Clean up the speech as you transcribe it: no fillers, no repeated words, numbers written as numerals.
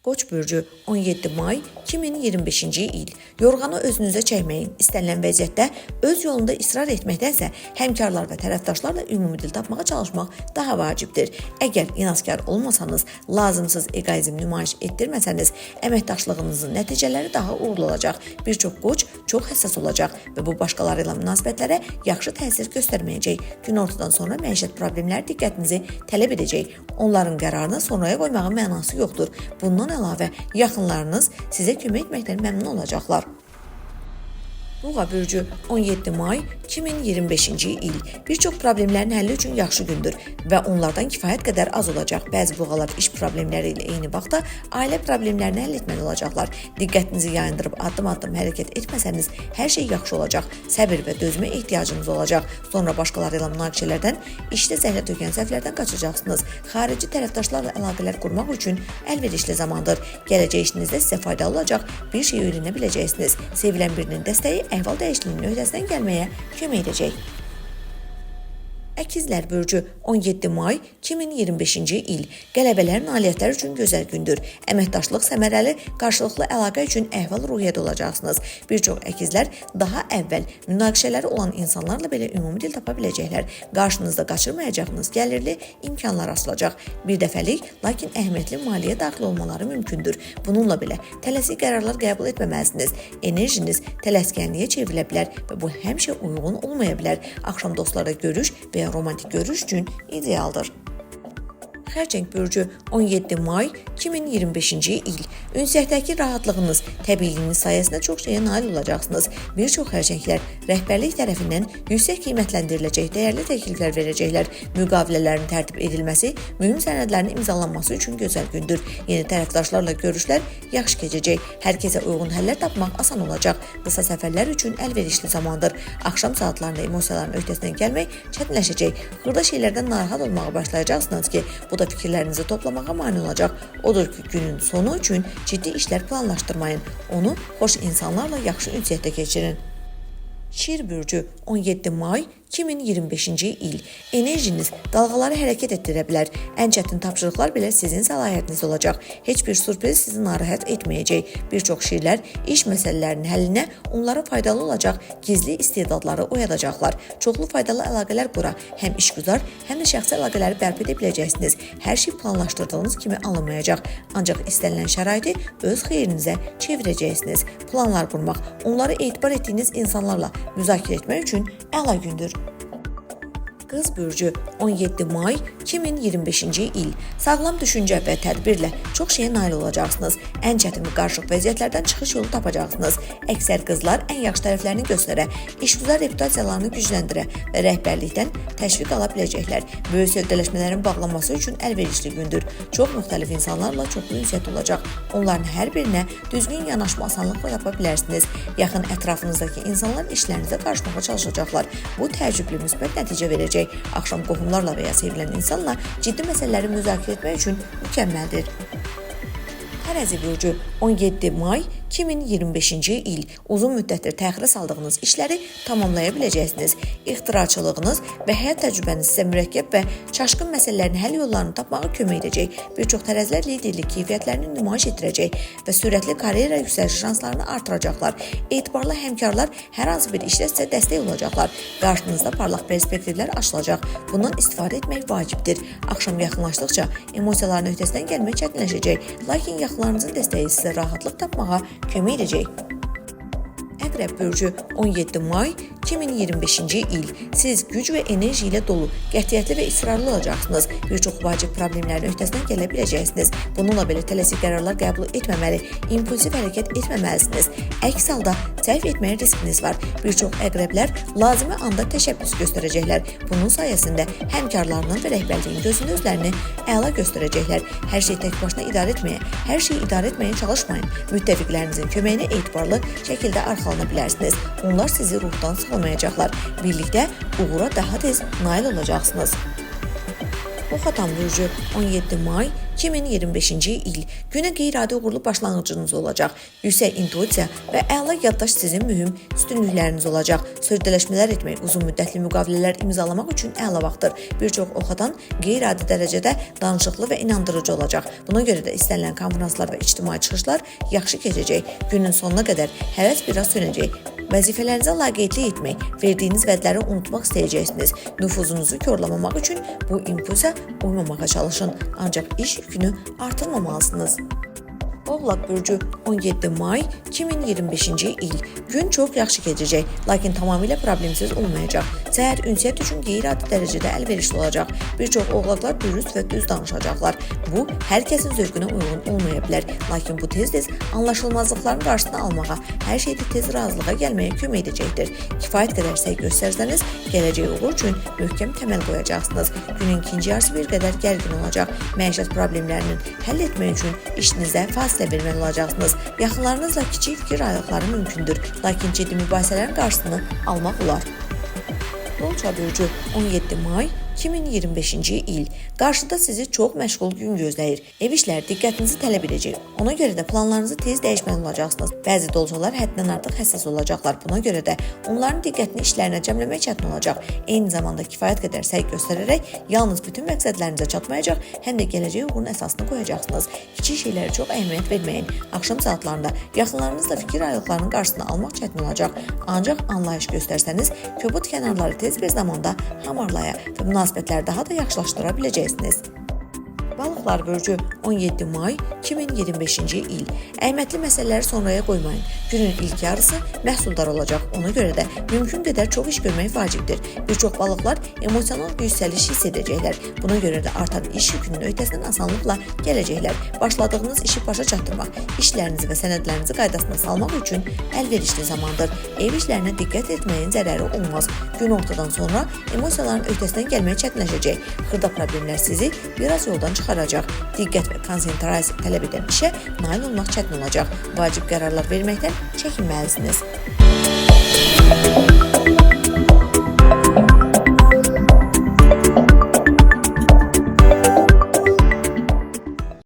Qoç bürcü 17 may 2025-ci il. Yorğanı özünüzə çəkməyin. İstənilən vəziyyətdə öz yolunda israr etməkdənsə həmkarlar və tərəfdaşlarla ümumi dil tapmağa çalışmaq daha vacibdir. Əgər inadkar olmasanız, lazımsız egoizm nümayiş etdirməsəniz, əməkdaşlığınızın nəticələri daha uğurlu olacaq. Bir çox qoç çox həssas olacaq və bu başqaları ilə münasibətlərə yaxşı təsir göstərməyəcək. Günortadan sonra məişət problemləri diqqətinizi tələb edəcək. Onların qərarını sonraya qoymağın mənası yoxdur. Bundan əlavə, yaxınlarınız sizə kömək etməkdən məmnun olacaqlar. Buğa bürcü 17 may 2025-ci il. Bir çox problemlərin həlli üçün yaxşı gündür və onlardan kifayət qədər az olacaq. Bəzi buğalar iş problemləri ilə eyni vaxtda ailə problemlərini həll etməli olacaqlar. Diqqətinizi yayındırıb addım-addım hərəkət etməsəniz, hər şey yaxşı olacaq. Səbir və dözmə ehtiyacınız olacaq. Sonra başqaları ilə münaqişələrdən, işdə zəhlə tökən səhvlərdən qaçacaqsınız. Xarici tərəfdaşlarla əlaqələr qurmaq üçün əlverişli zamandır. Gələcək işinizdə sizə faydalı olacaq bir şey öyrənə biləcəksiniz. Sevilən birinin dəstəyi əhval dəyişikliyinin öhdəsindən gəlməyə kömək edəcək. Əkizlər bürcü 17 may 2025-ci il. Qələbələr nailiyyətlər üçün gözəl gündür. Əməkdaşlıq səmərəli, qarşılıqlı əlaqə üçün əhval-ruhiyyədə olacaqsınız. Bir çox əkizlər daha əvvəl münaqişələri olan insanlarla belə ümumi dil tapa biləcəklər. Qarşınızda qaçırmayacağınız gəlirli imkanlar açılacaq. Bir dəfəlik, lakin əhəmiyyətli maliyyə daxil olmaları mümkündür. Bununla belə tələsik qərarlar qəbul etməməlisiniz. Enerjiniz tələskənliyə çevrilə bilər və bu həmişə uyğun olmaya bilər. Axşam dostlarla görüş və romantik görüş üçün idealdır. Xərçəng bürcü 17 may 2025-ci il. Ünsiyyətdəki rahatlığınız, təbiiliyiniz sayəsində çox şeyə nail olacaqsınız. Bir çox xərçənglər rəhbərlik tərəfindən yüksək qiymətləndiriləcək dəyərli təkliflər verəcəklər. Müqavilələrin tərtib edilməsi, mühüm sənədlərin imzalanması üçün gözəl gündür. Yeni tərəfdaşlarla görüşlər yaxşı keçəcək. Hər kəsə uyğun həllər tapmaq asan olacaq. Qısa səfərlər üçün əlverişli zamandır. Axşam saatlarında emosiyaların öhdəsindən gəlmək çətinləşəcək. Xırda şeylərdən narahat olmağa başlayacaqsınız ki, bu da fikirlərinizi toplamağa mane olacaq. Odur ki, günün sonu üçün ciddi işlər planlaşdırmayın. Onu xoş insanlarla yaxşı ünsiyyətdə keçirin. Şir bürcü 17 may 2025-ci il. Enerjiniz dalğaları hərəkət etdirə bilər. Ən çətin tapşırıqlar belə sizin səlahiyyətinizdə olacaq. Heç bir sürpriz sizi narahat etməyəcək. Bir çox şirlər iş məsələlərinin həllinə onlara faydalı olacaq gizli istedadları oyadacaqlar. Çoxlu faydalı əlaqələr qura, həm işgüzar, həm də şəxsi əlaqələri bərpa edə biləcəksiniz. Hər şey planlaşdırdığınız kimi alınmayacaq. Ancaq istənilən şəraiti öz xeyrinizə çevirəcəksiniz. Planlar qurmaq, onları etibar etdiyiniz insanlarla müzakirə etmək üçün əla gündür. Qız bürcü 17 may 2025-ci il. Sağlam düşüncə və tədbirlə çox şeyə nail olacaqsınız. Ən çətin və qarışıq vəziyyətlərdən çıxış yolu tapacaqsınız. Əksər qızlar ən yaxşı tərəflərini göstərə, işgüzar reputasiyalarını gücləndirə və rəhbərlikdən təşviq ala biləcəklər. Böyük sövdələşmələrin bağlanması üçün əlverişli gündür. Çox müxtəlif insanlarla çoxlu ünsiyyət olacaq. Onların hər birinə düzgün yanaşma asanlıqla tapa bilərsiniz. Yaxın ətrafınızdakı insanlar işlərinizə qarışmağa çalışacaqlar. Bu təəccüblü müsbət nəticə verəcək. Axşam qohumlarla və ya sevilən insanla ciddi məsələləri müzakirə etmək üçün mükəmməldir. Tərəzi bürcü 17 may 2025-ci il. Uzun müddətdir təxirə saldığınız işləri tamamlaya biləcəksiniz. İxtiraçılığınız və həyat təcrübəniz sizə mürəkkəb və çaşqın məsələlərin həll yollarını tapmağa kömək edəcək. Bir çox tərəzilər liderlik keyfiyyətlərini nümayiş etdirəcək və sürətli karyera yüksəliş şanslarını artıracaqlar. Etibarlı həmkarlar hər hansı bir işdə sizə dəstək olacaqlar. Qarşınızda parlaq perspektivlər açılacaq. Bundan istifadə etmək vacibdir. Axşam yaxınlaşdıqca emosiyaların öhdəsindən gəlmək çətinləşəcək. Lakin yaxınlarınızın dəstəyi sizə rahatlıq tapmağa kömək edəcək. Əqrəb bürcü 17 may 2025-ci il. Siz güc və enerji ilə dolu, qətiyyətli və israrlı olacaqsınız. Bir çox vacib problemlərin öhdəsindən gələ biləcəksiniz. Bununla belə tələsik qərarlar qəbul etməməli, impulsiv hərəkət etməməlisiniz. Əks halda səhv etməyə riskiniz var. Bir çox əqrəblər lazımi anda təşəbbüs göstərəcəklər. Bunun sayəsində həmkarlarının və rəhbərliyin gözünün özlərini əla göstərəcəklər. Hər şey tək başına idarə etməyə, hər şeyi idarə etməyə çalışmayın. Müttəfiqlərinizin köməyinə etibarlı şəkildə arxalana bilərsiniz. Onlar sizi ruhdan salmayacaqlar. Birlikdə uğura daha tez nail olacaqsınız. Oxatan bürcü 17 may 2025-ci il. Günə qeyri-adi uğurlu başlanğıcınız olacaq. Yüksək intuisiya və əla yaddaş sizin mühüm üstünlükləriniz olacaq. Sözləşmələr etmək, uzun müddətli müqavilələr imzalamaq üçün əla vaxtdır. Bir çox oxudan qeyri-adi dərəcədə danışıqlı və inandırıcı olacaq. Buna görə də istənilən konferanslar və ictimai çıxışlar yaxşı keçəcək. Günün sonuna qədər həvəs biraz sönəcək. Vəzifələrinizə laqeydlik etmək, verdiyiniz vədləri unutmaq istəyəcəksiniz. Nüfuzunuzu korlamamaq üçün bu impulsa uymamağa çalışın, ancaq iş yükünü artırmamalısınız. Oğlaq bürcü 17 may 2025-ci il. Gün çox yaxşı keçəcək, lakin tamamilə problemsiz olmayacaq. Səhər ünsiyyət üçün qeyri-adi dərəcədə əlverişli olacaq. Bir çox oğlaqlar dürüst və düz danışacaqlar. Bu, hər kəsin zövqünə uyğun olmaya bilər, lakin bu tez-tez anlaşılmazlıqların qarşısını almağa, hər şeydə tez razılığa gəlməyə kömək edəcəkdir. Kifayət qədər səy göstərsəniz, gələcək uğur üçün möhkəm təməl qoyacaqsınız. Günün ikinci yarısı bir qədər gərgin olacaq. Məişət problemlərinin həll etmək üçün işinizə fasilə verməli olacaqsınız. Yaxınlarınızla kiçik fikir ayrılıqları mümkündür, lakin ciddi mübahisələrin qarşısını almaq olar. Dolça bürcü 17 may 2025-ci il. Qarşıda sizi çox məşğul gün gözləyir. Ev işləri diqqətinizi tələb edəcək. Ona görə də planlarınızı tez dəyişməli olacaqsınız. Bəzi dolçalar həddindən artıq həssas olacaqlar. Buna görə də onların diqqətini işlərinə cəmləmək çətin olacaq. Eyni zamanda kifayət qədər səy göstərərək yalnız bütün məqsədlərinizə çatmayacaq, həm də gələcək uğurun əsasını qoyacaqsınız. Kiçik şeylərə çox əhəmiyyət verməyin. Axşam saatlarında yaxınlarınızla fikir ayrılıqlarının qarşısını almaq çətin olacaq. Ancaq anlayış göstərsəniz, kobud kənarları tez bir zamanda hamarlaya və münasibətləri daha da yaxşılaşdıra biləcəksiniz. Balıqlar bürcü 17 may 2025-ci il. Əhəmiyyətli məsələləri sonraya qoymayın. Günün ilk yarısı məhsuldar olacaq. Ona görə də mümkün qədər çox iş görmək vacibdir. Bir çox balıqlar emosional yüksəliş hiss edəcəklər. Buna görə də artan iş yükünün öhdəsindən asanlıqla gələcəklər. Başladığınız işi başa çatdırmaq, işlərinizi və sənədlərinizi qaydasına salmaq üçün əlverişli zamandır. Ev işlərinə diqqət etməyin zərəri olmaz. Gün ortadan sonra emosiyaların öhdəsindən gəlməyə çətinləşəcək. Xırda problemlər sizi biraz yoldan çıxaracaq. Diqqət və konsentrasiya tələb edən işə nail olmaq çətin olacaq. Vacib qərarlar verməkdən çəkinməlisiniz.